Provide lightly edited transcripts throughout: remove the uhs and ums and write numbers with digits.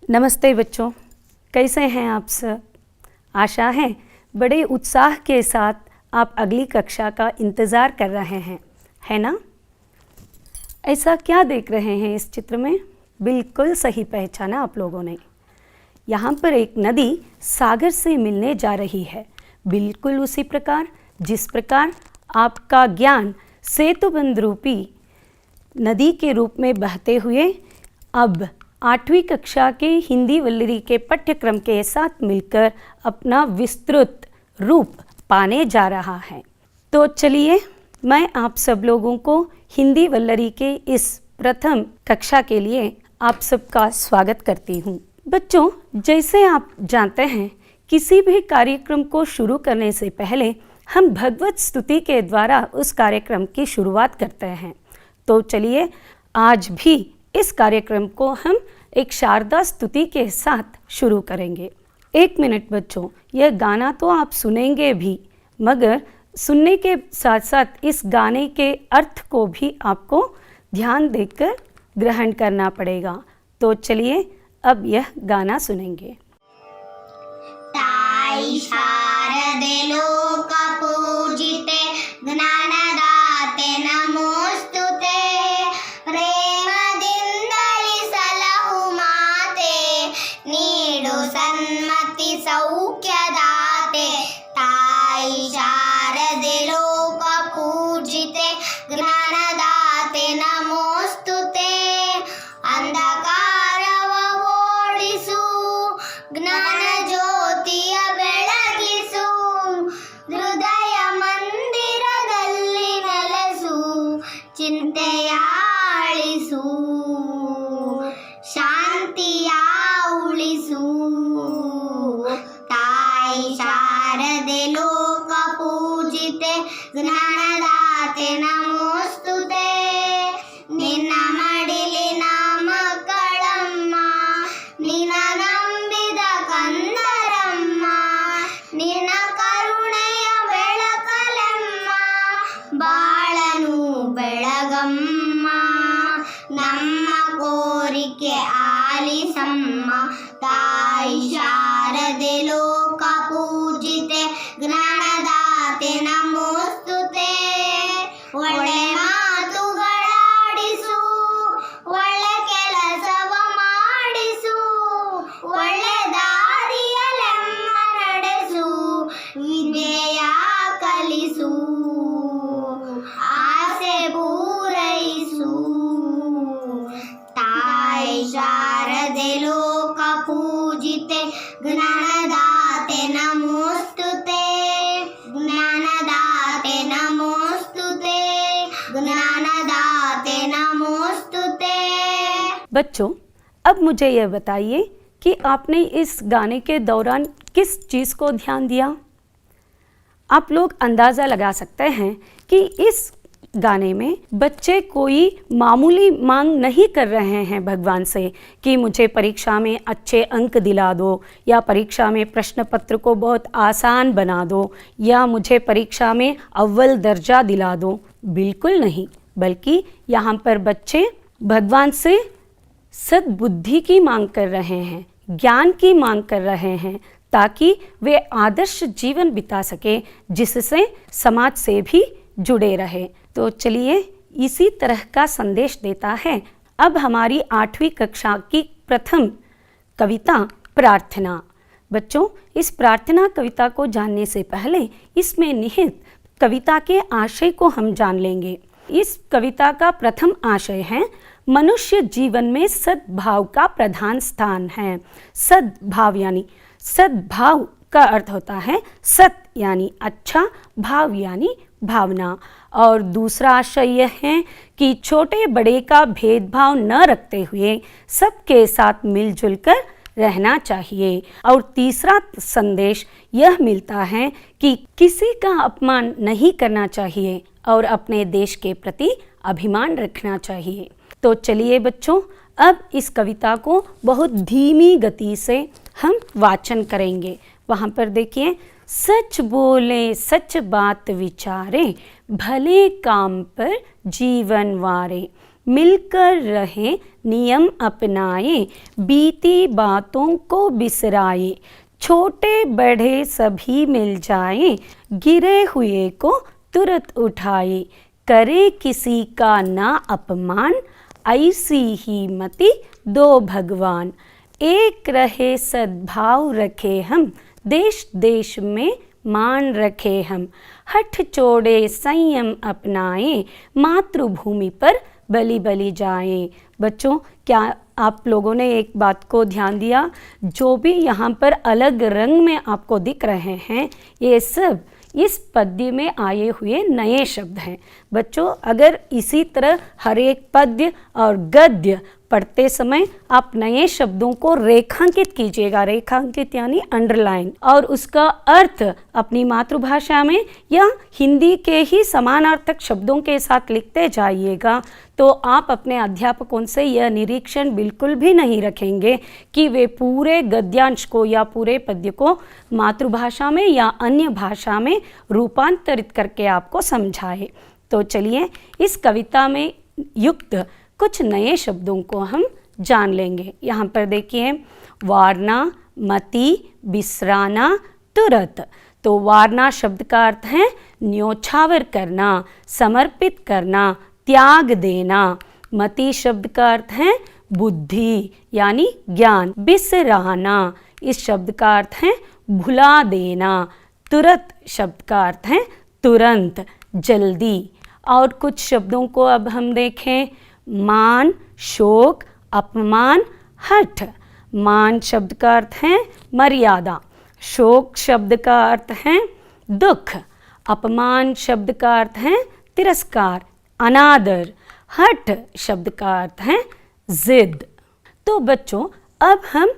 नमस्ते बच्चों, कैसे हैं आप सब। आशा है बड़े उत्साह के साथ आप अगली कक्षा का इंतज़ार कर रहे हैं, है ना। ऐसा क्या देख रहे हैं इस चित्र में? बिल्कुल सही पहचाना आप लोगों ने। यहाँ पर एक नदी सागर से मिलने जा रही है। बिल्कुल उसी प्रकार जिस प्रकार आपका ज्ञान सेतुबंध रूपी नदी के रूप में बहते हुए अब 8वीं कक्षा के हिंदी वल्लरी के पाठ्यक्रम के साथ मिलकर अपना विस्तृत रूप पाने जा रहा है। तो चलिए मैं आप सब लोगों को हिंदी वल्लरी के इस प्रथम कक्षा के लिए आप सबका स्वागत करती हूँ। बच्चों, जैसे आप जानते हैं किसी भी कार्यक्रम को शुरू करने से पहले हम भगवत स्तुति के द्वारा उस कार्यक्रम की शुरुआत करते हैं। तो चलिए आज भी इस कार्यक्रम को हम एक शारदा स्तुति के साथ शुरू करेंगे। 1 मिनट बच्चों, यह गाना तो आप सुनेंगे भी, मगर सुनने के साथ साथ इस गाने के अर्थ को भी आपको ध्यान देकर ग्रहण करना पड़ेगा। तो चलिए अब यह गाना सुनेंगे। ताई शारदे लोक पूजिते ज्ञानदाते नमोस्तुते प्रेमದಿಂದಲಿ ಸಲಹು ಮಾತೆ ನೀಡು ಸನ್ಮತಿ ಸೌಖ್ಯದಾತೆ ತಾಯಿ ಶಾರದೆ ಲೋಕ ಪೂಜಿತೆ ಜ್ಞಾನದಾತೆ ನಮೋಸ್ತುತೆ ಅಂಧಕಾರವ ಓಡಿಸು ಜ್ಞಾನ ಜ್ಯೋತಿಯ ಬೆಳಗಿಸು ಹೃದಯ ಮಂದಿರದಲ್ಲಿ ನೆಲೆಸು ಚಿಂತೆಯ ಅಳಿಸು ಶಾಂತಿಯ ಉಳಿಸು ತಾಯಿ ಶಾರದೆ ಲೋಕ ಪೂಜಿತೆ ಜ್ಞಾನದಾತೆ ನಮೋಸ್ತುತೆ ನಿನ್ನ ಮಡಿಲಿನ ಮಕ್ಕಳಮ್ಮ ನಿನ್ನ ನಂಬಿದ ಕಂದರಮ್ಮ ನಿನ್ನ ಕರುಣೆಯ ಬೆಳಕಲೆಮ್ಮ ಬಾಳನು ಬೆಳಗಮ್ಮ ನಮ್ಮ ಕೋರಿಕೆ ಆಲಿಸಮ್ಮ ತಾಯಿ ಶಾರದೆ ಲೋಕ ಪೂಜಿತೆ ಜ್ಞಾನದಾತೆ ನಮೋಸ್ತುತೆ ಒಳ್ಳೆ ಮಾತುಗಳಾಡಿಸು ಒಳ್ಳೆ ಕೆಲಸವ ಮಾಡಿಸು ಒಳ್ಳೆ ದಾರಿಯಲೆಮ್ಮ ನಡೆಸು ವಿದ್ಯೆಯ ಕಲಿಸು ಆಸೆ ಪೂರೈಸು ತಾಯಿ ಶಾರದೆ ಲೋಕ ಪೂಜಿತೆ ಜ್ಞಾನದಾತೆ ನಮೋಸ್ತುತೆ ಜ್ಞಾನದಾತೆ ನಮೋಸ್ತುತೆ ಜ್ಞಾನದಾತೆ ನಮೋಸ್ತುತೆ। बच्चों, अब मुझे यह बताइए कि आपने इस गाने के दौरान किस चीज़ को ध्यान दिया। आप लोग अंदाज़ा लगा सकते हैं कि इस गाने में बच्चे कोई मामूली मांग नहीं कर रहे हैं भगवान से कि मुझे परीक्षा में अच्छे अंक दिला दो, या परीक्षा में प्रश्न पत्र को बहुत आसान बना दो, या मुझे परीक्षा में अव्वल दर्जा दिला दो। बिल्कुल नहीं, बल्कि यहाँ पर बच्चे भगवान से सद्बुद्धि की मांग कर रहे हैं, ज्ञान की मांग कर रहे हैं, ताकि वे आदर्श जीवन बिता सके जिससे समाज से भी जुड़े रहे। तो चलिए इसी तरह का संदेश देता है अब हमारी 8वीं कक्षा की प्रथम कविता प्रार्थना। बच्चों, इस प्रार्थना कविता को जानने से पहले इसमें निहित कविता के आशय को हम जान लेंगे। इस कविता का प्रथम आशय है मनुष्य जीवन में सद्भाव का प्रधान स्थान है। सद्भाव यानी सद्भाव का अर्थ होता है सत यानी अच्छा, भाव यानी भावना। और दूसरा आशय यह है कि छोटे बड़े का भेदभाव न रखते हुए सबके साथ मिलजुल कर रहना चाहिए। और तीसरा संदेश यह मिलता है कि किसी का अपमान नहीं करना चाहिए और अपने देश के प्रति अभिमान रखना चाहिए। तो चलिए बच्चों, अब इस कविता को बहुत धीमी गति से हम वाचन करेंगे। वहाँ पर देखिए, सच बोले सच बात विचारे भले काम पर जीवन वारे मिलकर रहें नियम अपनाएं, बीती बातों को बिसराए, छोटे बड़े सभी मिल जाएं, गिरे हुए को तुरंत उठाए, करे किसी का ना अपमान, ऐसी ही मति दो भगवान, एक रहे सद्भाव रखे हम, देश देश में मान रखे हम, हठ छोड़े संयम अपनाएं, मातृभूमि पर बलि बलि जाएं। बच्चों, क्या आप लोगों ने एक बात को ध्यान दिया? जो भी यहाँ पर अलग रंग में आपको दिख रहे हैं, ये सब इस पद्य में आए हुए नए शब्द हैं। बच्चों, अगर इसी तरह हर एक पद्य और गद्य पढ़ते समय आप नए शब्दों को रेखांकित कीजिएगा, रेखांकित यानी अंडरलाइन, और उसका अर्थ अपनी मातृभाषा में या हिंदी के ही समानार्थक शब्दों के साथ लिखते जाइएगा, तो आप अपने अध्यापकों से यह निरीक्षण बिल्कुल भी नहीं रखेंगे कि वे पूरे गद्यांश को या पूरे पद्य को मातृभाषा में या अन्य भाषा में रूपांतरित करके आपको समझाए। तो चलिए इस कविता में युक्त कुछ नए शब्दों को हम जान लेंगे। यहाँ पर देखिए, वारना, मति, बिसराना, तुरंत। तो वारना शब्द का अर्थ है न्योछावर करना, समर्पित करना, त्याग देना। मति शब्द का अर्थ है बुद्धि यानी ज्ञान। बिसराना इस शब्द का अर्थ है भुला देना। तुरंत शब्द का अर्थ है तुरंत, जल्दी। और कुछ शब्दों को अब हम देखें। मान, शोक, अपमान, हठ। मान शब्द का अर्थ है मर्यादा। शोक शब्द का अर्थ है दुख। अपमान शब्द का अर्थ है तिरस्कार, अनादर। हठ शब्द का अर्थ है जिद। तो बच्चों, अब हम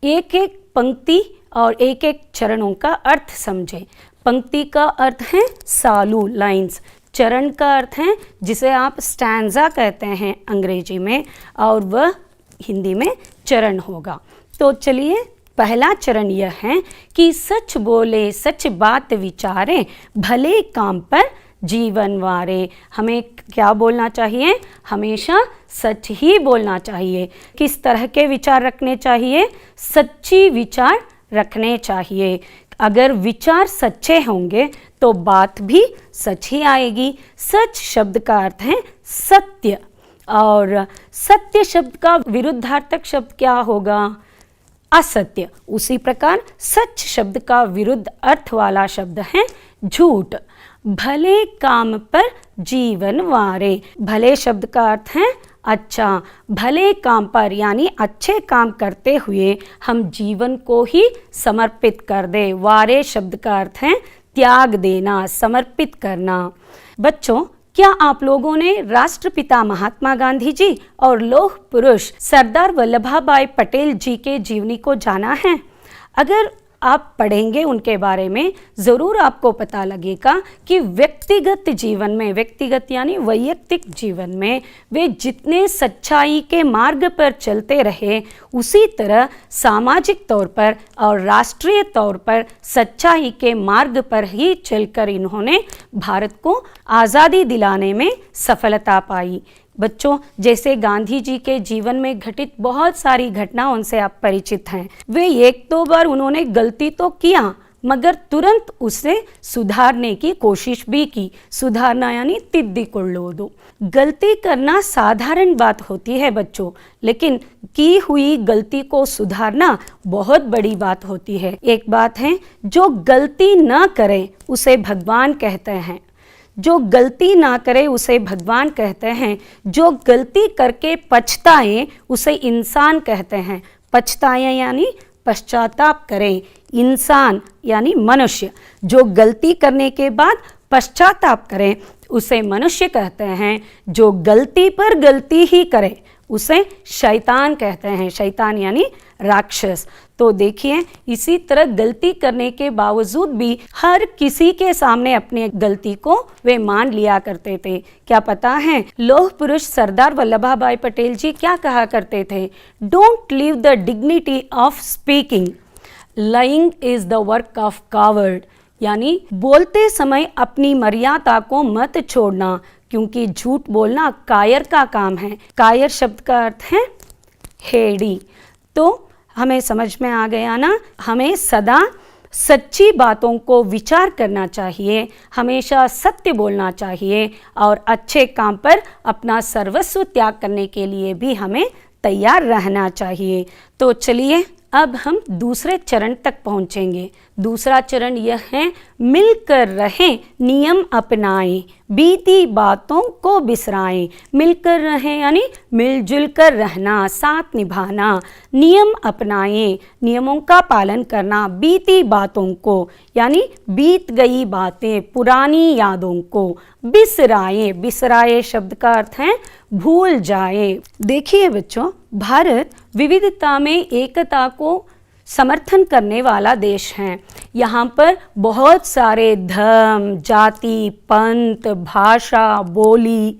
एक एक पंक्ति और एक एक चरणों का अर्थ समझें। पंक्ति का अर्थ है सालू, लाइंस। चरण का अर्थ है जिसे आप स्टैंजा कहते हैं अंग्रेजी में, और वह हिंदी में चरण होगा। तो चलिए, पहला चरण यह है कि सच बोले, सच बात विचारें, भले काम पर जीवन वारे। हमें क्या बोलना चाहिए? हमेशा सच ही बोलना चाहिए। किस तरह के विचार रखने चाहिए? सच्ची विचार रखने चाहिए। अगर विचार सच्चे होंगे तो बात भी सच ही आएगी। सच शब्द का अर्थ है सत्य, और सत्य शब्द का विरुद्धार्थक शब्द क्या होगा? असत्य। उसी प्रकार सच शब्द का विरुद्ध अर्थ वाला शब्द है झूठ। भले काम पर जीवन वारे। भले शब्द का अर्थ है अच्छा। भले काम पर यानी अच्छे काम करते हुए हम जीवन को ही समर्पित कर दे। वारे शब्द का अर्थ है त्याग देना, समर्पित करना। बच्चों, क्या आप लोगों ने राष्ट्रपिता महात्मा गांधी जी और लौह पुरुष सरदार वल्लभ भाई पटेल जी के जीवनी को जाना है? अगर आप पढ़ेंगे उनके बारे में, ज़रूर आपको पता लगेगा कि व्यक्तिगत जीवन में, व्यक्तिगत यानी वैयक्तिक जीवन में, वे जितने सच्चाई के मार्ग पर चलते रहे, उसी तरह सामाजिक तौर पर और राष्ट्रीय तौर पर सच्चाई के मार्ग पर ही चलकर इन्होंने भारत को आज़ादी दिलाने में सफलता पाई। बच्चों, जैसे गांधी जी के जीवन में घटित बहुत सारी घटनाओं से आप परिचित हैं। वे एक दो बार उन्होंने गलती तो किया, मगर तुरंत उसे सुधारने की कोशिश भी की। सुधारना यानी तिद्दीकुल्लोदु। गलती करना साधारण बात होती है बच्चों, लेकिन की हुई गलती को सुधारना बहुत बड़ी बात होती है। एक बात है, जो गलती न करे उसे भगवान कहते हैं। जो गलती ना करे उसे भगवान कहते हैं। जो गलती करके पछताए उसे इंसान कहते हैं। पछताए यानी पश्चाताप करें। इंसान यानी मनुष्य। जो गलती करने के बाद पश्चाताप करें उसे मनुष्य कहते हैं। जो गलती पर गलती ही करे उसे शैतान कहते हैं। शैतान यानी राक्षस। तो देखिए, इसी तरह गलती करने के बावजूद भी हर किसी के सामने अपनी गलती को वे मान लिया करते थे। क्या पता है लौह पुरुष सरदार वल्लभ भाई पटेल जी क्या कहा करते थे? Don't leave the dignity of speaking, lying is the work of coward. यानी बोलते समय अपनी मर्यादा को मत छोड़ना, क्योंकि झूठ बोलना कायर का काम है। कायर शब्द का अर्थ है हेड़ी। तो हमें समझ में आ गया ना, हमें सदा सच्ची बातों को विचार करना चाहिए, हमेशा सत्य बोलना चाहिए और अच्छे काम पर अपना सर्वस्व त्याग करने के लिए भी हमें तैयार रहना चाहिए। तो चलिए अब हम दूसरे चरण तक पहुंचेंगे। दूसरा चरण यह है, मिलकर रहें, नियम अपनाएं, बीती बातों को बिसराएं। मिलकर रहें यानी मिलजुल कर रहना, साथ निभाना। नियम अपनाएं, नियमों का पालन करना। बीती बातों को यानी बीत गई बातें, पुरानी यादों को बिसराएं। बिसराए शब्द का अर्थ है भूल जाए। देखिए बच्चों, भारत विविधता में एकता को समर्थन करने वाला देश है। यहाँ पर बहुत सारे धर्म, जाति, पंथ, भाषा, बोली,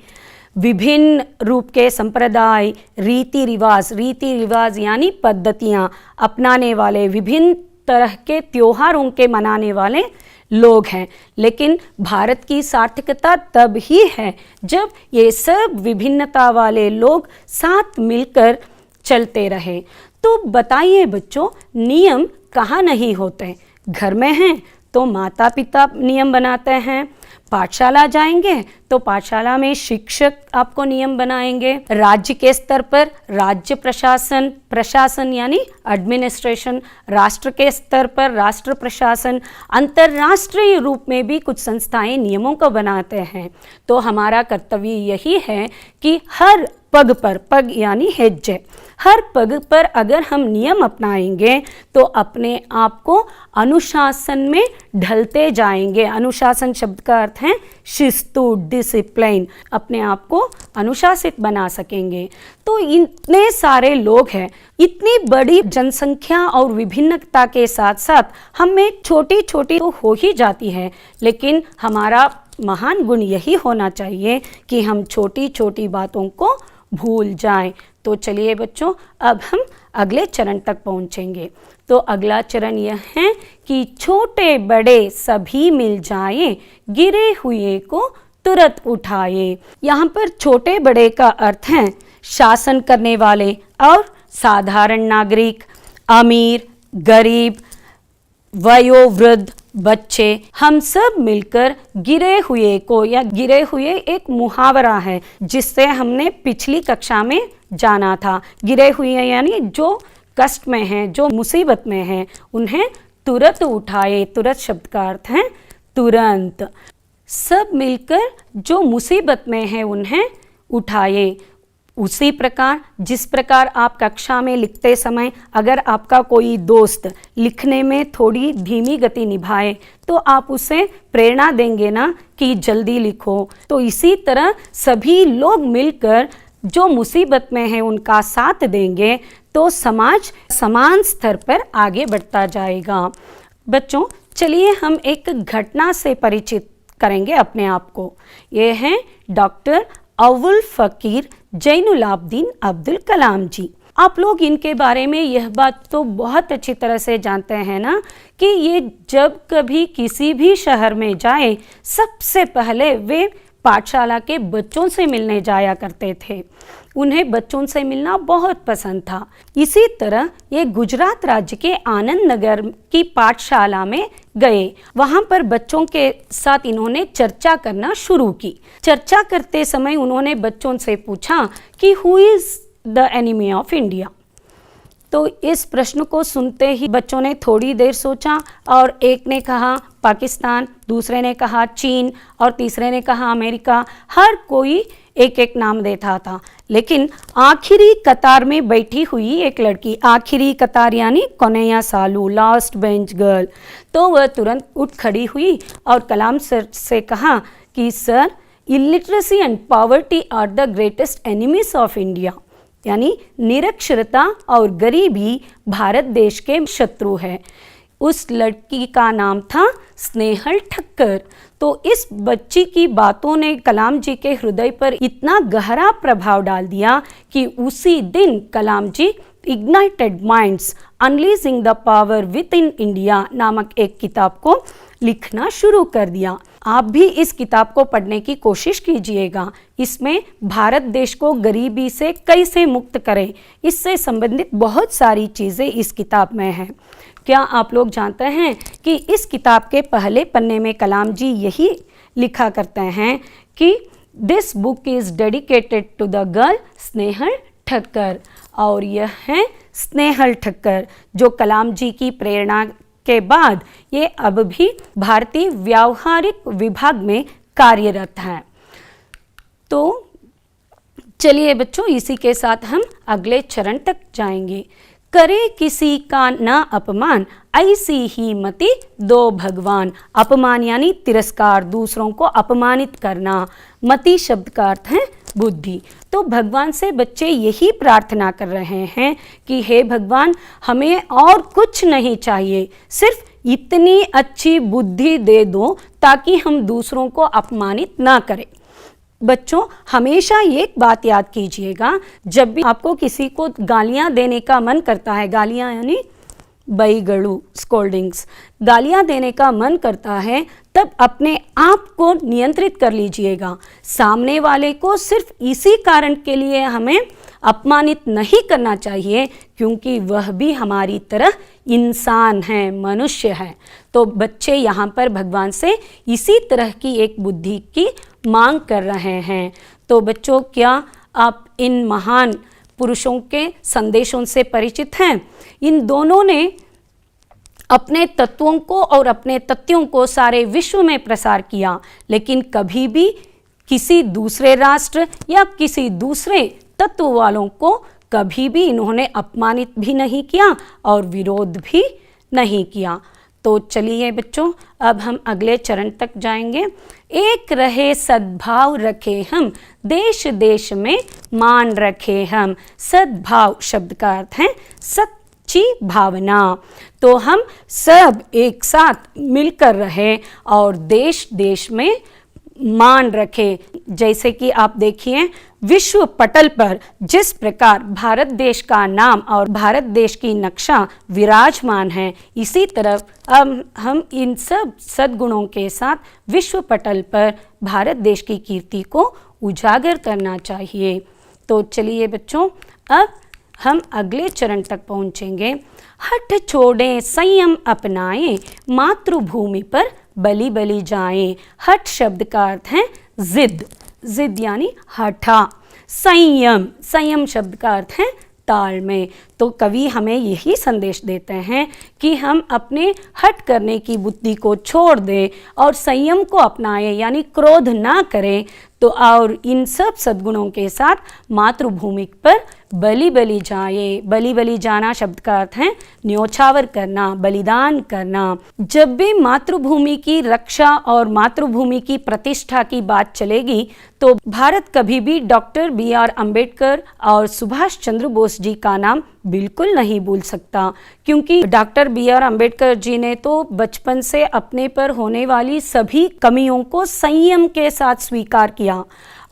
विभिन्न रूप के संप्रदाय, रीति रिवाज यानी पद्धतियाँ अपनाने वाले, विभिन्न तरह के त्योहारों के मनाने वाले लोग हैं। लेकिन भारत की सार्थकता तब ही है जब ये सब विभिन्नता वाले लोग साथ मिलकर चलते रहे। तो बताइए बच्चों, नियम कहाँ नहीं होते? घर में हैं तो माता पिता नियम बनाते हैं, पाठशाला जाएंगे तो पाठशाला में शिक्षक आपको नियम बनाएंगे, राज्य के स्तर पर राज्य प्रशासन यानी एडमिनिस्ट्रेशन, राष्ट्र के स्तर पर राष्ट्र प्रशासन, अंतर्राष्ट्रीय रूप में भी कुछ संस्थाएं नियमों को बनाते हैं। तो हमारा कर्तव्य यही है कि हर पग पर, पग यानी हेज्जे, हर पग पर अगर हम नियम अपनाएंगे तो अपने आप को अनुशासन में ढलते जाएंगे। अनुशासन शब्द का अर्थ है शिस्तु, डिसिप्लिन, अपने आप को अनुशासित बना सकेंगे। तो इतने सारे लोग हैं, इतनी बड़ी जनसंख्या और विभिन्नता के साथ साथ हमें छोटी छोटी तो हो ही जाती है, लेकिन हमारा महान गुण यही होना चाहिए कि हम छोटी छोटी बातों को भूल जाएं। तो चलिए बच्चों, अब हम अगले चरण तक पहुंचेंगे। तो अगला चरण यह है कि छोटे बड़े सभी मिल जाएं, गिरे हुए को तुरंत उठाए। यहाँ पर छोटे बड़े का अर्थ है शासन करने वाले और साधारण नागरिक, अमीर, गरीब, वयोवृद्ध, बच्चे, हम सब मिलकर गिरे हुए को, या गिरे हुए एक मुहावरा है जिससे हमने पिछली कक्षा में जाना था। गिरे हुए यानी जो कष्ट में हैं, जो मुसीबत में हैं, उन्हें तुरंत उठाए। तुरंत शब्द का अर्थ है तुरंत। सब मिलकर जो मुसीबत में है उन्हें उठाए। उसी प्रकार जिस प्रकार आप कक्षा में लिखते समय अगर आपका कोई दोस्त लिखने में थोड़ी धीमी गति निभाए तो आप उसे प्रेरणा देंगे ना कि जल्दी लिखो। तो इसी तरह सभी लोग मिलकर जो मुसीबत में है उनका साथ देंगे तो समाज समान स्तर पर आगे बढ़ता जाएगा। बच्चों, चलिए हम एक घटना से परिचित करेंगे अपने आप को। ये हैं डॉक्टर अवुल फकीर जैनुलाब्दीन अब्दुल कलाम जी। आप लोग इनके बारे में यह बात तो बहुत अच्छी तरह से जानते हैं ना कि ये जब कभी किसी भी शहर में जाए सबसे पहले वे पाठशाला के बच्चों से मिलने जाया करते थे। उन्हें बच्चों से मिलना बहुत पसंद था। इसी तरह ये गुजरात राज्य के आनंद नगर की पाठशाला में गए। वहाँ पर बच्चों के साथ इन्होंने चर्चा करना शुरू की। चर्चा करते समय उन्होंने बच्चों से पूछा कि who is the enemy of India. तो इस प्रश्न को सुनते ही बच्चों ने थोड़ी देर सोचा और एक ने कहा पाकिस्तान, दूसरे ने कहा चीन और तीसरे ने कहा अमेरिका। हर कोई एक एक नाम देता था, लेकिन आखिरी कतार में बैठी हुई एक लड़की, आखिरी कतार यानी कन्हैया सालू, लास्ट बेंच गर्ल, तो वह तुरंत उठ खड़ी हुई और कलाम सर से कहा कि sir, illiteracy and poverty are the greatest enemies of India. यानी निरक्षरता और गरीबी भारत देश के शत्रु है। उस लड़की का नाम था स्नेहल ठक्कर। तो इस बच्ची की बातों ने कलाम जी के हृदय पर इतना गहरा प्रभाव डाल दिया कि उसी दिन Kalam ji ignited minds unleashing the power within India नामक एक किताब को लिखना शुरू कर दिया। आप भी इस किताब को पढ़ने की कोशिश कीजिएगा। इसमें भारत देश को गरीबी से कैसे मुक्त करें, इससे संबंधित बहुत सारी चीज़ें इस किताब में हैं। क्या आप लोग जानते हैं कि इस किताब के पहले पन्ने में कलाम जी यही लिखा करते हैं कि this book is dedicated to the girl Snehal Thakkar. और यह है स्नेहल ठक्कर जो कलाम जी की प्रेरणा के बाद ये अब भी भारतीय व्यावहारिक विभाग में कार्यरत हैं। तो चलिए बच्चों, इसी के साथ हम अगले चरण तक जाएंगे। करे किसी का ना अपमान, ऐसी ही मति दो भगवान। अपमान यानी तिरस्कार, दूसरों को अपमानित करना। मति शब्द का अर्थ है बुद्धि। तो भगवान से बच्चे यही प्रार्थना कर रहे हैं कि हे भगवान, हमें और कुछ नहीं चाहिए, सिर्फ इतनी अच्छी बुद्धि दे दो ताकि हम दूसरों को अपमानित ना करें। बच्चों, हमेशा एक बात याद कीजिएगा, जब भी आपको किसी को गालियां देने का मन करता है, गालियां यानी बैगड़ू, स्कोल्डिंग्स, गालियां देने का मन करता है, तब अपने आप को नियंत्रित कर लीजिएगा। सामने वाले को सिर्फ इसी कारण के लिए हमें अपमानित नहीं करना चाहिए क्योंकि वह भी हमारी तरह इंसान है, मनुष्य है। तो बच्चे यहाँ पर भगवान से इसी तरह की एक बुद्धि की मांग कर रहे हैं। तो बच्चों, क्या आप इन महान पुरुषों के संदेशों से परिचित हैं? इन दोनों ने अपने तत्वों को और अपने तथ्यों को सारे विश्व में प्रसार किया, लेकिन कभी भी किसी दूसरे राष्ट्र या किसी दूसरे तत्व वालों को कभी भी इन्होंने अपमानित भी नहीं किया और विरोध भी नहीं किया। तो चलिए बच्चों, अब हम अगले चरण तक जाएंगे। एक रहे सद्भाव रखे हम, देश देश में मान रखे हम। सद्भाव शब्द का अर्थ है सच्ची भावना। तो हम सब एक साथ मिलकर रहे और देश देश में मान रखे। जैसे कि आप देखिए विश्व पटल पर जिस प्रकार भारत देश का नाम और भारत देश की नक्शा विराजमान है, इसी तरह अब हम इन सब सद्गुणों के साथ विश्व पटल पर भारत देश की कीर्ति को उजागर करना चाहिए। तो चलिए बच्चों, अब हम अगले चरण तक पहुँचेंगे। हठ छोड़ें संयम अपनाएं, मातृभूमि पर बलि बलि जाएं। हठ शब्द का अर्थ है जिद, जिद यानी हठा। संयम, संयम शब्द का अर्थ है तालमेल। तो कवि हमें यही संदेश देते हैं कि हम अपने हट करने की बुद्धि को छोड़ दें और संयम को अपनाएं, यानी क्रोध ना करें। तो और इन सब सद्गुणों के साथ मातृभूमि पर बलि बलि जाए। बलि बलि जाना शब्द का अर्थ है न्योछावर करना, बलिदान करना। जब भी मातृभूमि की रक्षा और मातृभूमि की प्रतिष्ठा की बात चलेगी तो भारत कभी भी डॉक्टर B.R. अम्बेडकर और सुभाष चंद्र बोस जी का नाम बिल्कुल नहीं भूल सकता, क्योंकि डॉक्टर B.R. अम्बेडकर जी ने तो बचपन से अपने पर होने वाली सभी कमियों को संयम के साथ स्वीकार किया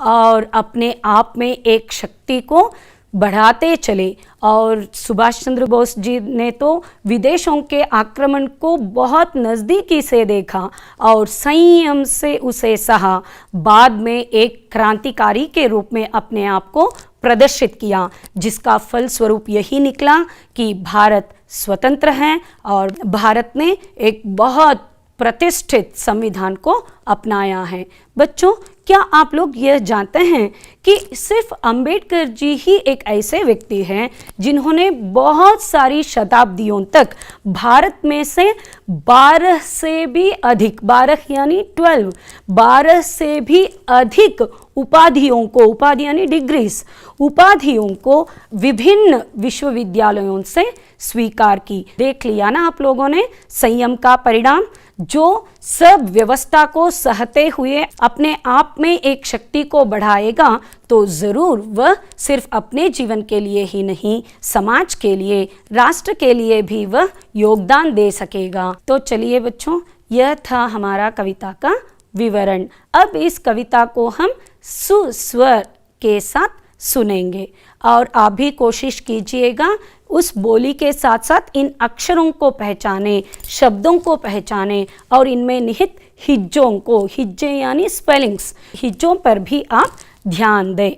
और अपने आप में एक शक्ति को बढ़ाते चले। और सुभाष चंद्र बोस जी ने तो विदेशों के आक्रमण को बहुत नज़दीकी से देखा और संयम से उसे सहा। बाद में एक क्रांतिकारी के रूप में अपने आप को प्रदर्शित किया, जिसका फलस्वरूप यही निकला कि भारत स्वतंत्र है और भारत ने एक बहुत प्रतिष्ठित संविधान को अपनाया है। बच्चों, क्या आप लोग यह जानते हैं कि सिर्फ अंबेडकर जी ही एक ऐसे व्यक्ति हैं जिन्होंने बहुत सारी शताब्दियों तक भारत में से 12 से भी अधिक, 12 यानी 12 से भी अधिक उपाधियों को, उपाधि यानी डिग्रीज, उपाधियों को विभिन्न विश्वविद्यालयों से स्वीकार की। देख लिया ना आप लोगों ने संयम का परिणाम। जो सब व्यवस्था को सहते हुए अपने आप में एक शक्ति को बढ़ाएगा तो ज़रूर वह सिर्फ अपने जीवन के लिए ही नहीं, समाज के लिए, राष्ट्र के लिए भी वह योगदान दे सकेगा। तो चलिए बच्चों, यह था हमारा कविता का विवरण। अब इस कविता को हम सुस्वर के साथ सुनेंगे और आप भी कोशिश कीजिएगा उस बोली के साथ साथ इन अक्षरों को पहचाने, शब्दों को पहचाने और इनमें निहित हिज्जों को, हिज्जे यानी स्पेलिंग्स, हिज्जों पर भी आप ध्यान दें।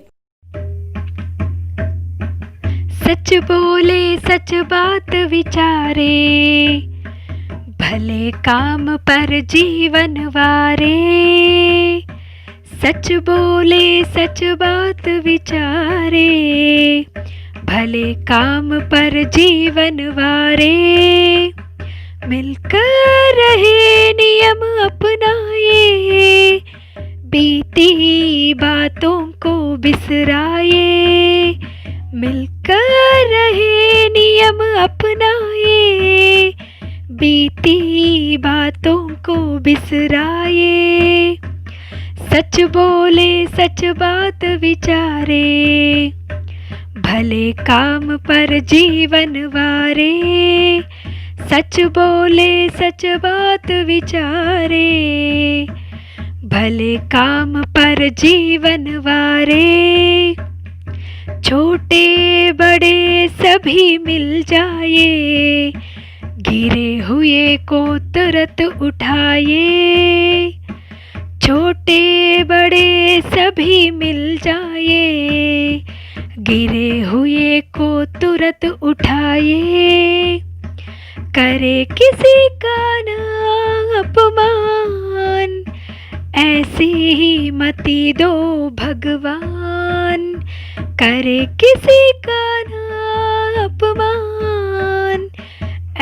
सच बोले सच बात विचारे, भले काम पर जीवन वारे। सच बोले सच बात विचारे, भले काम पर जीवन वारे। मिलकर रहे नियम अपनाए, बीती बातों को बिसराए। मिलकर रहे नियम अपनाए, बीती बातों को बिसराए। सच बोले सच बात विचारे, भले काम पर जीवन वारे। सच बोले सच बात विचारे, भले काम पर जीवन वारे। छोटे बड़े सभी मिल जाए, गिरे हुए को तुरंत उठाए। छोटे बड़े सभी मिल जाए, गिरे हुए को तुरंत उठाए। करे किसी का ना अपमान, ऐसी ही मति दो भगवान। करे किसी का ना अपमान,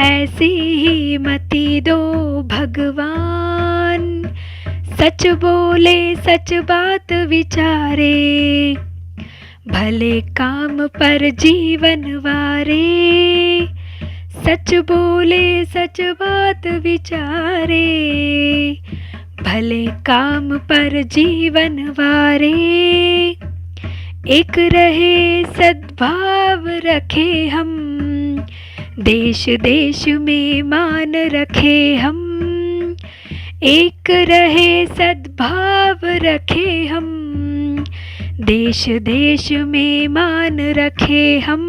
ऐसी ही मति दो भगवान। सच बोले सच बात विचारे, भले काम पर जीवन वारे। सच बोले सच बात विचारे, भले काम पर जीवन वारे। एक रहे सद्भाव रखे हम, देश देश में मान रखे हम। एक रहे सद्भाव रखे हम, देश देश में मान रखे हम।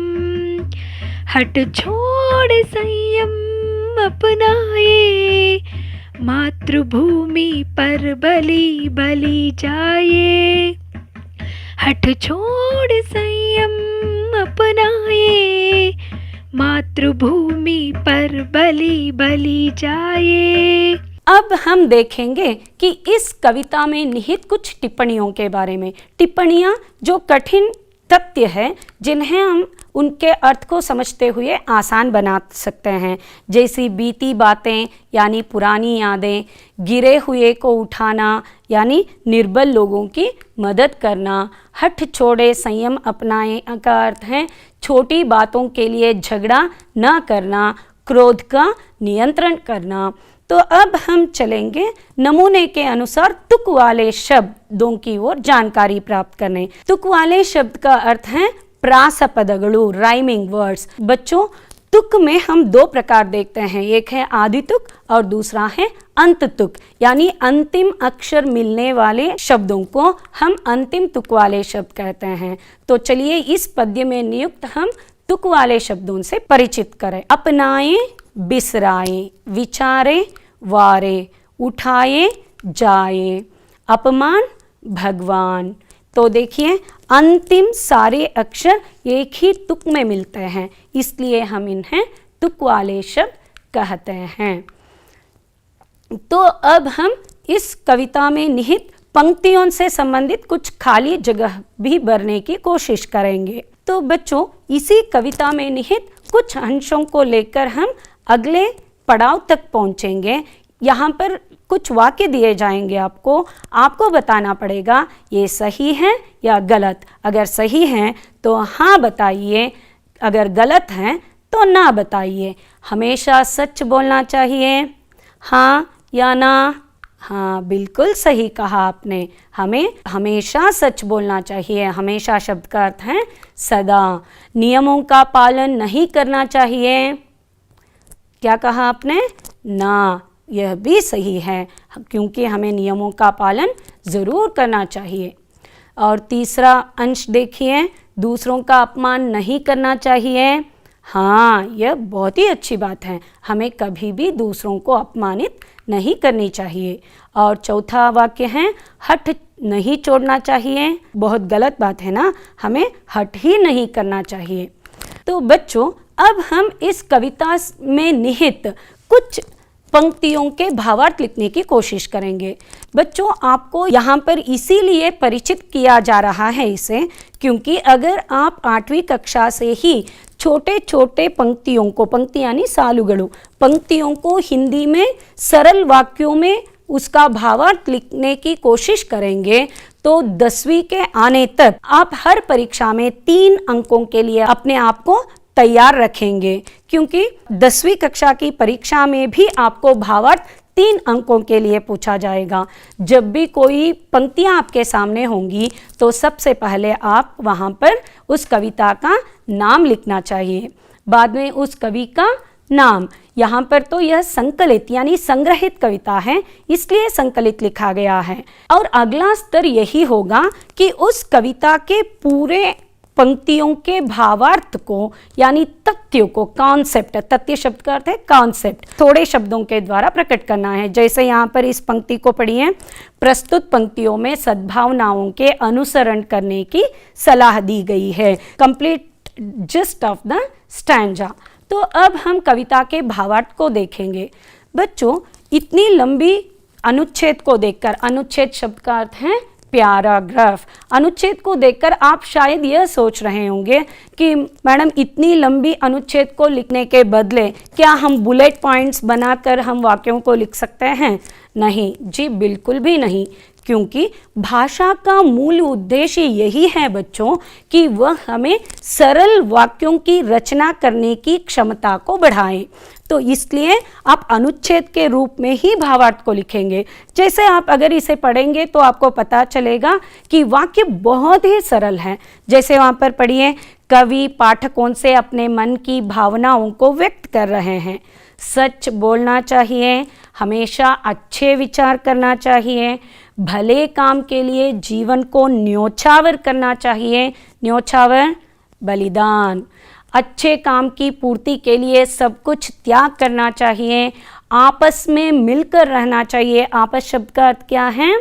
हट छोड़ संयम अपनाए, मातृभूमि पर बलि बलि जाए। हट छोड़ संयम अपनाए, मातृभूमि पर बलि बलि जाए। अब हम देखेंगे कि इस कविता में निहित कुछ टिप्पणियों के बारे में। टिप्पणियाँ जो कठिन तथ्य है, जिन्हें हम उनके अर्थ को समझते हुए आसान बना सकते हैं, जैसी बीती बातें यानी पुरानी यादें, गिरे हुए को उठाना यानी निर्बल लोगों की मदद करना, हठ छोड़े संयम अपनाएं का अर्थ है छोटी बातों के लिए झगड़ा न करना, क्रोध का नियंत्रण करना। तो अब हम चलेंगे नमूने के अनुसार तुक वाले शब्दों की ओर जानकारी प्राप्त करने। तुक वाले शब्द का अर्थ है प्रासपदगलु, राइमिंग वर्ड्स। बच्चों, तुक में हम दो प्रकार देखते हैं, एक है आदि तुक और दूसरा है अंत तुक, यानी अंतिम अक्षर मिलने वाले शब्दों को हम अंतिम तुक वाले शब्द कहते हैं। तो चलिए इस पद्य में नियुक्त हम तुक वाले शब्दों से परिचित करें। अपनाएं, बिसराए, विचारे, वारे, उठाए, जाए, अपमान, भगवान। तो देखिए अंतिम सारे अक्षर एक ही तुक में मिलते हैं, इसलिए हम इन्हें तुक वाले शब्द कहते हैं। तो अब हम इस कविता में निहित पंक्तियों से संबंधित कुछ खाली जगह भी भरने की कोशिश करेंगे। तो बच्चों, इसी कविता में निहित कुछ अंशों को लेकर हम अगले पड़ाव तक पहुंचेंगे। यहाँ पर कुछ वाक्य दिए जाएंगे, आपको बताना पड़ेगा ये सही है या गलत। अगर सही है तो हाँ बताइए, अगर गलत है तो ना बताइए। हमेशा सच बोलना चाहिए, हाँ या ना? हाँ, बिल्कुल सही कहा आपने, हमें हमेशा सच बोलना चाहिए। हमेशा शब्द का अर्थ है सदा। नियमों का पालन नहीं करना चाहिए, क्या कहा आपने? ना, यह भी सही है, क्योंकि हमें नियमों का पालन ज़रूर करना चाहिए। और तीसरा अंश देखिए, दूसरों का अपमान नहीं करना चाहिए। हाँ, यह बहुत ही अच्छी बात है। हमें कभी भी दूसरों को अपमानित नहीं करनी चाहिए। और चौथा वाक्य है हठ नहीं छोड़ना चाहिए। बहुत गलत बात है ना, हमें हठ ही नहीं करना चाहिए। तो बच्चों, अब हम इस कविता में निहित कुछ पंक्तियों के भावार्थ लिखने की कोशिश करेंगे। बच्चों, आपको यहाँ पर इसीलिए परिचित किया जा रहा है इसे, क्योंकि अगर आप 8वीं कक्षा से ही छोटे छोटे पंक्तियों को, पंक्ति यानी सालुगड़ू, पंक्तियों को हिंदी में सरल वाक्यों में उसका भावार्थ लिखने की कोशिश करेंगे तो 10वीं के आने तक आप हर परीक्षा में 3 अंकों के लिए अपने आप को तैयार रखेंगे, क्योंकि 10वीं कक्षा की परीक्षा में भी आपको भावार्थ 3 अंकों के लिए पूछा जाएगा। जब भी कोई पंक्तियां आपके सामने होंगी तो सबसे पहले आप वहां पर उस कविता का नाम लिखना चाहिए, बाद में उस कवि का नाम। यहाँ पर तो यह संकलित यानी संग्रहित कविता है, इसलिए संकलित लिखा गया है। और अगला स्तर यही होगा कि उस कविता के पूरे पंक्तियों के भावार्थ को यानी तथ्यों को, कॉन्सेप्ट, तथ्य शब्द का अर्थ है कॉन्सेप्ट, थोड़े शब्दों के द्वारा प्रकट करना है। जैसे यहाँ पर इस पंक्ति को पढ़िए, प्रस्तुत पंक्तियों में सद्भावनाओं के अनुसरण करने की सलाह दी गई है। Complete gist of the stanza. तो अब हम कविता के भावार्थ को देखेंगे। बच्चों, इतनी लंबी अनुच्छेद को देखकर, अनुच्छेद शब्द का अर्थ है पैराग्राफ, अनुच्छेद को देखकर आप शायद यह सोच रहे होंगे कि मैडम इतनी लंबी अनुच्छेद को लिखने के बदले क्या हम बुलेट पॉइंट्स बनाकर हम वाक्यों को लिख सकते हैं? नहीं जी, बिल्कुल भी नहीं, क्योंकि भाषा का मूल उद्देश्य यही है बच्चों कि वह हमें सरल वाक्यों की रचना करने की क्षमता को बढ़ाए। तो इसलिए आप अनुच्छेद के रूप में ही भावार्थ को लिखेंगे। जैसे आप अगर इसे पढ़ेंगे तो आपको पता चलेगा कि वाक्य बहुत ही सरल है। जैसे वहाँ पर पढ़िए, कवि पाठकों से अपने मन की भावनाओं को व्यक्त कर रहे हैं। सच बोलना चाहिए, हमेशा अच्छे विचार करना चाहिए, भले काम के लिए जीवन को न्योछावर करना चाहिए, न्योछावर बलिदान, अच्छे काम की पूर्ति के लिए सब कुछ त्याग करना चाहिए, आपस में मिलकर रहना चाहिए। आपस शब्द का अर्थ क्या है?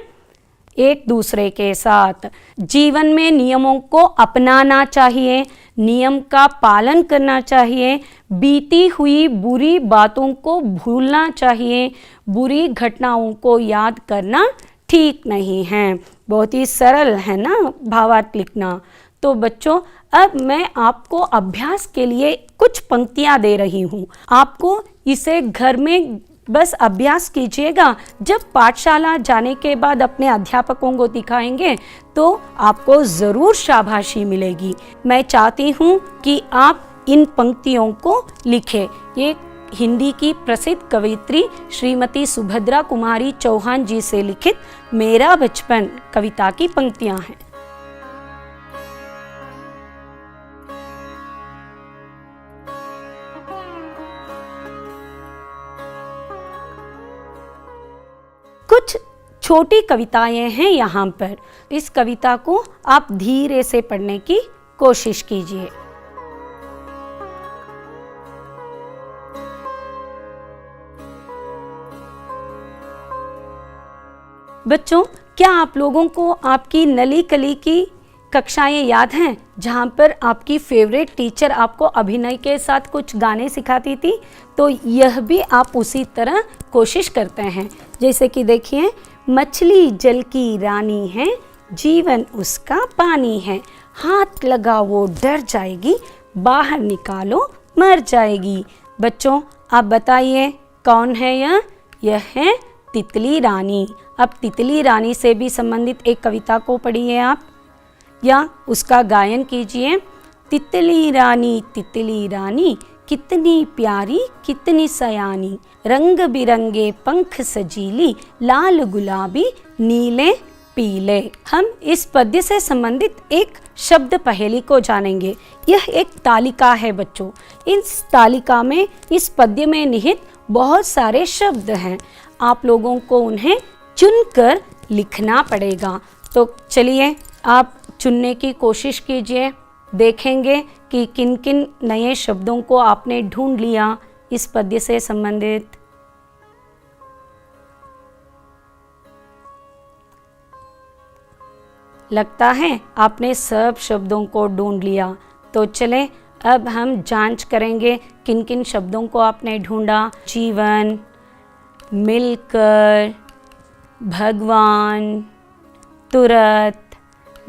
एक दूसरे के साथ। जीवन में नियमों को अपनाना चाहिए, नियम का पालन करना चाहिए, बीती हुई बुरी बातों को भूलना चाहिए, बुरी घटनाओं को याद करना ठीक नहीं है। बहुत ही सरल है ना भावार्थ लिखना। तो बच्चों, अब मैं आपको अभ्यास के लिए कुछ पंक्तियां दे रही हूँ। आपको इसे घर में बस अभ्यास कीजिएगा। जब पाठशाला जाने के बाद अपने अध्यापकों को दिखाएंगे तो आपको ज़रूर शाबाशी मिलेगी। मैं चाहती हूँ कि आप इन पंक्तियों को लिखें। ये हिंदी की प्रसिद्ध कवयित्री श्रीमती सुभद्रा कुमारी चौहान जी से लिखित मेरा बचपन कविता की पंक्तियाँ हैं। कुछ छोटी कविताएं हैं यहाँ पर। इस कविता को आप धीरे से पढ़ने की कोशिश कीजिए। बच्चों, क्या आप लोगों को आपकी नली कली की कक्षाएं याद हैं जहाँ पर आपकी फेवरेट टीचर आपको अभिनय के साथ कुछ गाने सिखाती थी? तो यह भी आप उसी तरह कोशिश करते हैं। जैसे कि देखिए, मछली जल की रानी है, जीवन उसका पानी है, हाथ लगा वो डर जाएगी, बाहर निकालो मर जाएगी। बच्चों, आप बताइए कौन है यह? यह है तितली रानी। अब तितली रानी से भी संबंधित एक कविता को पढ़िए आप, या उसका गायन कीजिए। तितली रानी कितनी प्यारी कितनी सयानी, रंग बिरंगे पंख सजीली, लाल गुलाबी नीले पीले। हम इस पद्य से संबंधित एक शब्द पहेली को जानेंगे। यह एक तालिका है बच्चों। इस तालिका में, इस पद्य में निहित बहुत सारे शब्द हैं। आप लोगों को उन्हें चुनकर लिखना पड़ेगा। तो चलिए आप चुनने की कोशिश कीजिए। देखेंगे कि किन किन नए शब्दों को आपने ढूंढ लिया इस पद्य से संबंधित। लगता है आपने सब शब्दों को ढूंढ लिया। तो चलें अब हम जांच करेंगे किन किन शब्दों को आपने ढूंढा। जीवन, मिलकर, भगवान, तुरंत,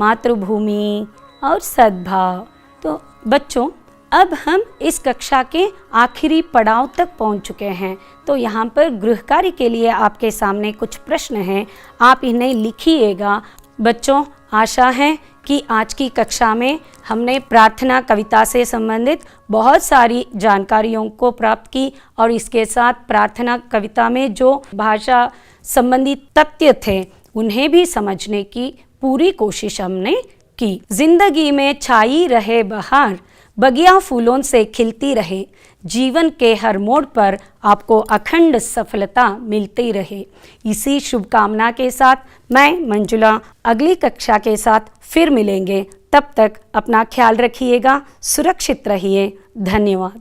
मातृभूमि और सद्भाव। तो बच्चों अब हम इस कक्षा के आखिरी पड़ाव तक पहुंच चुके हैं। तो यहाँ पर गृह कार्य के लिए आपके सामने कुछ प्रश्न हैं, आप इन्हें लिखिएगा। बच्चों आशा है कि आज की कक्षा में हमने प्रार्थना कविता से संबंधित बहुत सारी जानकारियों को प्राप्त की और इसके साथ प्रार्थना कविता में जो भाषा संबंधी तथ्य थे उन्हें भी समझने की पूरी कोशिश हमने की। जिंदगी में छाई रहे बहार, बगिया फूलों से खिलती रहे, जीवन के हर मोड़ पर आपको अखंड सफलता मिलती रहे। इसी शुभकामना के साथ मैं मंजुला अगली कक्षा के साथ फिर मिलेंगे। तब तक अपना ख्याल रखिएगा, सुरक्षित रहिए। धन्यवाद।